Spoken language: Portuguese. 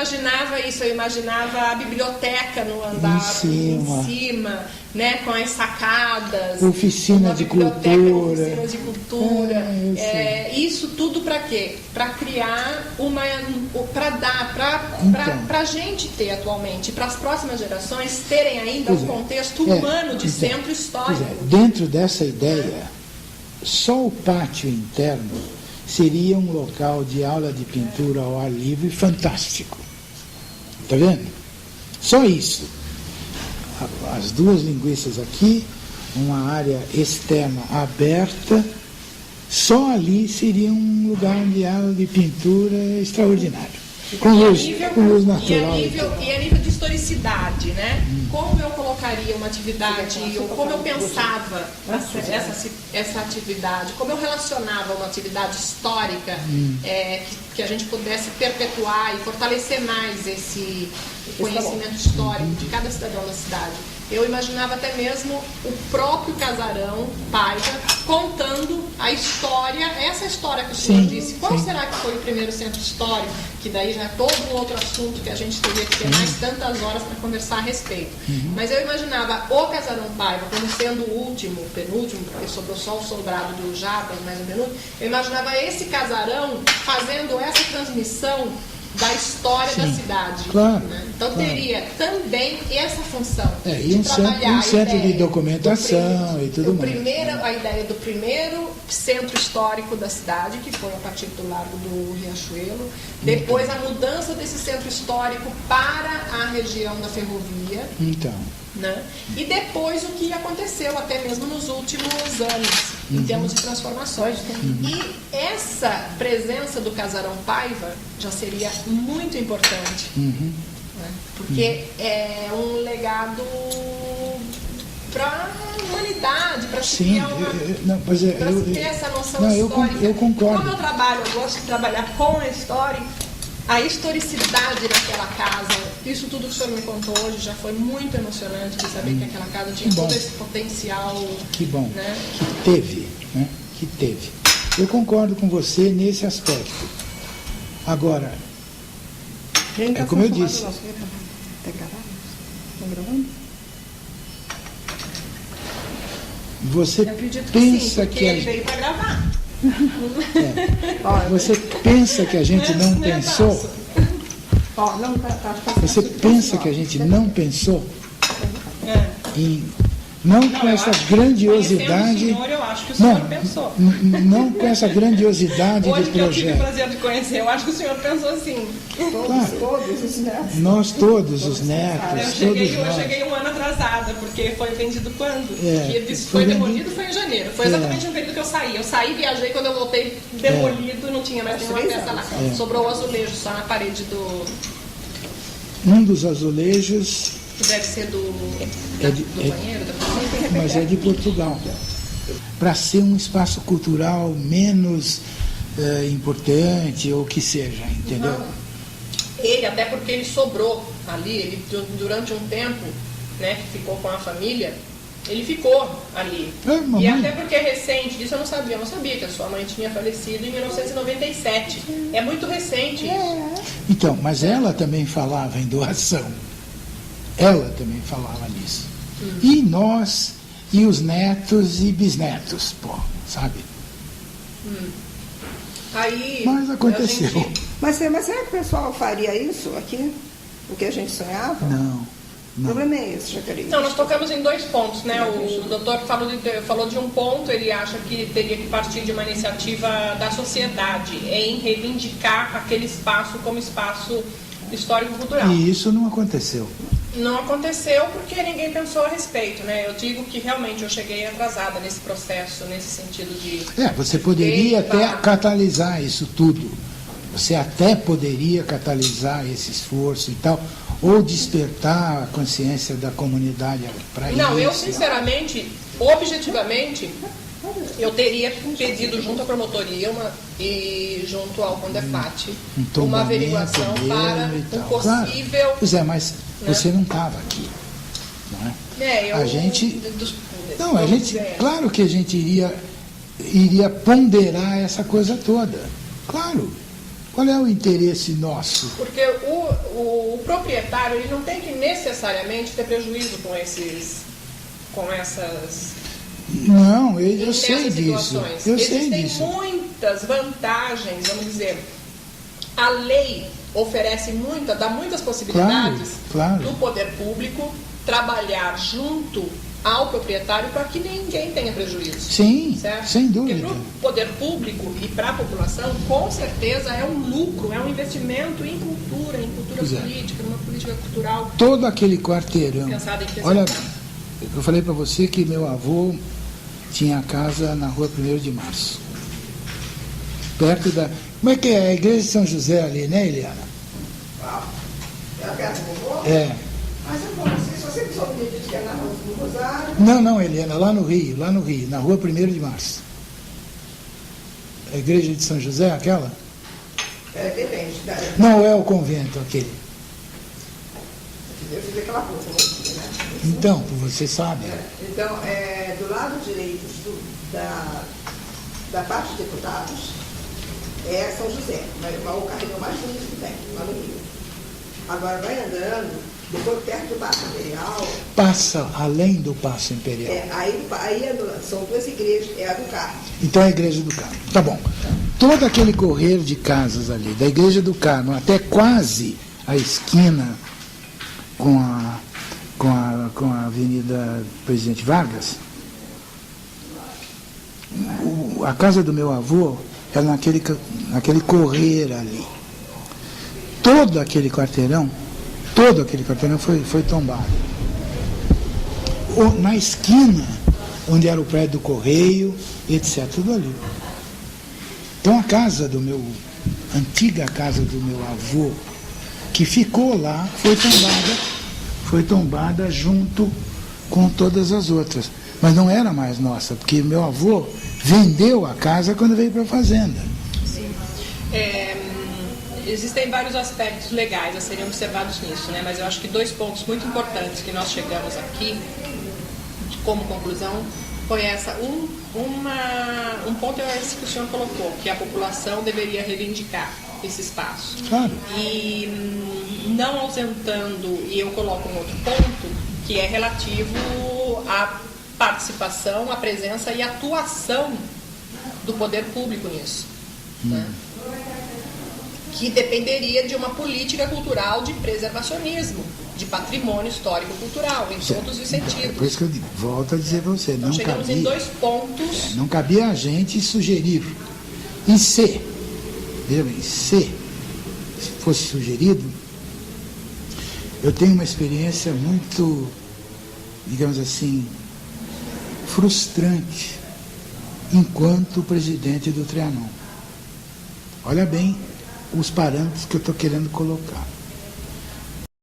imaginava isso, eu imaginava a biblioteca no andar em cima, né, com as sacadas, oficina de cultura. Oficinas de cultura. Isso tudo para quê? Para criar para a gente ter atualmente, para as próximas gerações terem ainda um contexto humano de centro histórico. Dentro dessa ideia, só o pátio interno seria um local de aula de pintura ao ar livre fantástico. Está vendo? Só isso. As duas linguiças aqui, uma área externa aberta, só ali seria um lugar de aula de pintura extraordinário. Com luz natural. E a nível de historicidade, né? Como eu colocaria uma atividade, ou como eu pensava essa atividade, como eu relacionava uma atividade histórica que a gente pudesse perpetuar e fortalecer mais esse conhecimento histórico de cada cidadão da cidade. Eu imaginava até mesmo o próprio casarão Paiva contando a história, essa história que o senhor disse. Qual será que foi o primeiro centro histórico? Que daí já é todo um outro assunto que a gente teria que ter mais tantas horas para conversar a respeito. Mas eu imaginava o casarão Paiva como sendo o último, penúltimo, porque sobrou só o sobrado do Jabas, mais um penúltimo. Eu imaginava esse casarão fazendo essa transmissão da história da cidade. Claro, né? Então teria também essa função e um centro de documentação e tudo mais. A ideia do primeiro centro histórico da cidade, que foi a partir do Largo do Riachuelo, depois a mudança desse centro histórico para a região da ferrovia. Né? E depois o que aconteceu até mesmo nos últimos anos, em termos de transformações. E essa presença do casarão Paiva já seria muito importante, né? Porque é um legado para a humanidade, para se ter essa noção histórica. Eu concordo. Como eu gosto de trabalhar com a história, a historicidade daquela casa, isso tudo que o senhor me contou hoje já foi muito emocionante de saber que aquela casa tinha todo esse potencial. Que bom, né? Que teve. Eu concordo com você nesse aspecto. Agora, é como eu disse. Você pensa que ele veio para gravar. Você pensa que a gente não pensou? Você pensa que a gente não pensou não com essa grandiosidade. Senhor, eu acho que o senhor pensou. Não com essa grandiosidade hoje de projeto. Hoje que eu tive o prazer de conhecer, eu acho que o senhor pensou assim. Todos os netos. Nós todos os netos. Eu cheguei um ano atrasada, porque foi vendido quando? Foi demolido, foi em janeiro. Foi exatamente no período que eu saí. Eu saí, viajei, quando eu voltei, demolido, não tinha mais nenhuma peça lá. Sobrou o azulejo só na parede do... Um dos azulejos... Que deve ser do banheiro, da cozinha. Mas é de Portugal. Para ser um espaço cultural menos importante, ou que seja, entendeu? Não. Ele, até porque ele sobrou ali, ele durante um tempo, né, que ficou com a família, ele ficou ali. E até porque é recente, disso eu não sabia que a sua mãe tinha falecido em 1997. É muito recente isso. Então, mas ela também falava em doação. Ela também falava nisso. E nós, e os netos e bisnetos, sabe? Aí, mas aconteceu. Mas será que o pessoal faria isso aqui? O que a gente sonhava? Não. O problema é esse, Jacareí. Não, nós tocamos em dois pontos, né? O doutor falou de um ponto, ele acha que teria que partir de uma iniciativa da sociedade em reivindicar aquele espaço como espaço histórico-cultural. E isso não aconteceu. Não aconteceu porque ninguém pensou a respeito, né? Eu digo que realmente eu cheguei atrasada nesse processo, nesse sentido de... você poderia até catalisar isso tudo. Você até poderia catalisar esse esforço e tal, ou despertar a consciência da comunidade para isso. Não, eu sinceramente, objetivamente, eu teria pedido junto à promotoria e junto ao Condefat uma averiguação para um possível... Claro. Pois mas você não estava aqui, não é? A gente... Claro que a gente iria ponderar essa coisa toda. Claro. Qual é o interesse nosso? Porque o proprietário ele não tem que necessariamente ter prejuízo com essas Não, eu sei nessas disso. situações. Eu sei Existem disso. muitas vantagens, vamos dizer. A lei oferece dá muitas possibilidades Claro. do poder público trabalhar junto ao proprietário para que ninguém tenha prejuízo. Sim, Certo? sem dúvida. Porque para o poder público e para a população, com certeza é um lucro, é um investimento em cultura Pois é. política, numa política cultural Todo aquele quarteirão. pensada em preservar. Olha, eu falei para você que meu avô tinha casa na rua 1º de Março. Perto da... Como é que é? A igreja de São José ali, né, Eliana? É perto do vovô? É. Mas eu não sei, se você só me diz que é na rua do Rosário. Não, Eliana, lá no Rio, na rua 1º de Março. A igreja de São José, aquela? Depende. Não, é o convento aquele. Eu fiz aquela coisa, né? Então, você sabe. Então, do lado direito da parte de deputados é São José, o carregador mais bonito que tem, lá no Rio. Agora vai andando, depois perto do Paço Imperial. Passa além do Paço Imperial. São duas igrejas, é a do Carmo. Então é a igreja do Carmo. Tá bom. Todo aquele correr de casas ali, da igreja do Carmo até quase a esquina com a Avenida Presidente Vargas, a casa do meu avô era naquele correr ali. Todo aquele quarteirão foi tombado. Na esquina, onde era o prédio do Correio, etc., tudo ali. Então a antiga casa do meu avô, que ficou lá, foi tombada junto com todas as outras. Mas não era mais nossa, porque meu avô vendeu a casa quando veio para a fazenda. Sim. Existem vários aspectos legais a serem observados nisso, né? Mas eu acho que 2 pontos muito importantes que nós chegamos aqui como conclusão foi um ponto é esse que o senhor colocou, que a população deveria reivindicar esse espaço. Claro. E não ausentando, e eu coloco um outro ponto, que é relativo à participação, à presença e atuação do poder público nisso. Né? Que dependeria de uma política cultural de preservacionismo, de patrimônio histórico-cultural, em todos os sentidos. É por isso que eu volto a dizer para você, Então chegamos em 2 pontos. Não cabia a gente sugerir. E se fosse sugerido, eu tenho uma experiência muito, digamos assim, frustrante enquanto presidente do Trianon. Olha bem os parâmetros que eu estou querendo colocar.